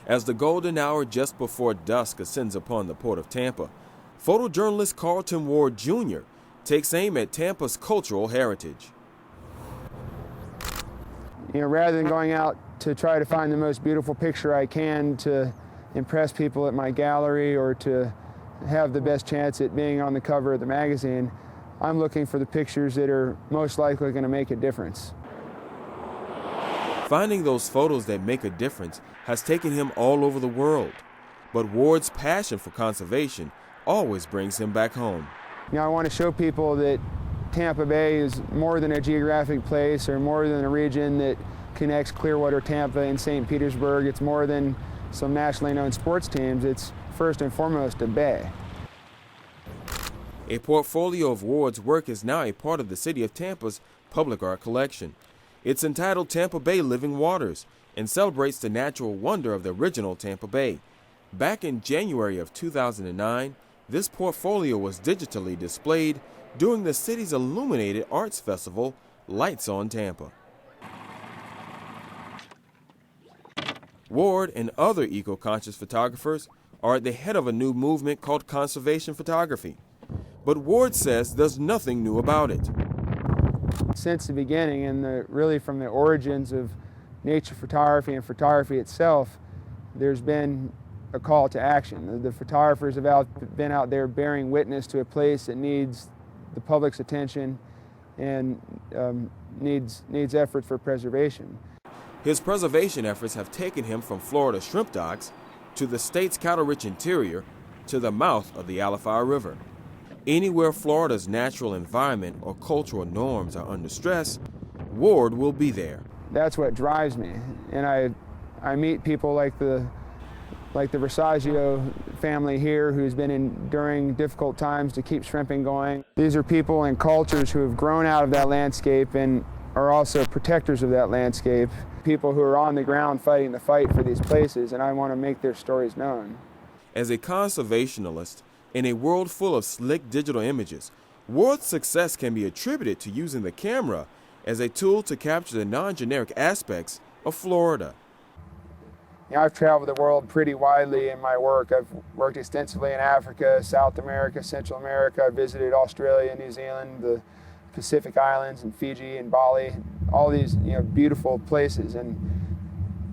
As the golden hour just before dusk ascends upon the port of Tampa, photojournalist Carlton Ward Jr. takes aim at Tampa's cultural heritage. Rather than going out to try to find the most beautiful picture I can to impress people at my gallery or to have the best chance at being on the cover of the magazine, I'm looking for the pictures that are most likely going to make a difference. Finding those photos that make a difference has taken him all over the world, but Ward's passion for conservation always brings him back home. I want to show people that Tampa Bay is more than a geographic place or more than a region that connects Clearwater, Tampa, and St. Petersburg. It's more than some nationally known sports teams. It's first and foremost a bay. A portfolio of Ward's work is now a part of the city of Tampa's public art collection. It's entitled Tampa Bay Living Waters and celebrates the natural wonder of the original Tampa Bay. Back in January of 2009, this portfolio was digitally displayed during the city's illuminated arts festival, Lights on Tampa. Ward and other eco-conscious photographers are at the head of a new movement called conservation photography. But Ward says there's nothing new about it. Since the beginning, and really from the origins of nature photography and photography itself, there's been a call to action. The photographers have been out there bearing witness to a place that needs the public's attention and needs effort for preservation. His preservation efforts have taken him from Florida shrimp docks to the state's cattle-rich interior to the mouth of the Alafia River. Anywhere Florida's natural environment or cultural norms are under stress, Ward will be there. That's what drives me, and I meet people like the Versaggio family here, who's been enduring difficult times to keep shrimping going. These are people and cultures who have grown out of that landscape and are also protectors of that landscape. People who are on the ground fighting the fight for these places, and I want to make their stories known. As a conservationist in a world full of slick digital images, Ward's success can be attributed to using the camera as a tool to capture the non-generic aspects of Florida. I've traveled the world pretty widely in my work. I've worked extensively in Africa, South America, Central America. I've visited Australia, New Zealand, the Pacific Islands, and Fiji and Bali, all these beautiful places. And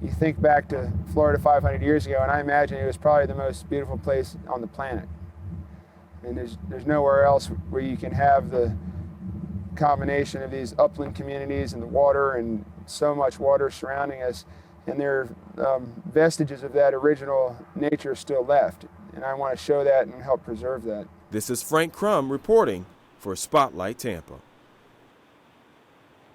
you think back to Florida 500 years ago, and I imagine it was probably the most beautiful place on the planet. And there's nowhere else where you can have the combination of these upland communities and the water, and so much water surrounding us. And there are vestiges of that original nature still left. And I want to show that and help preserve that. This is Frank Crum reporting for Spotlight Tampa.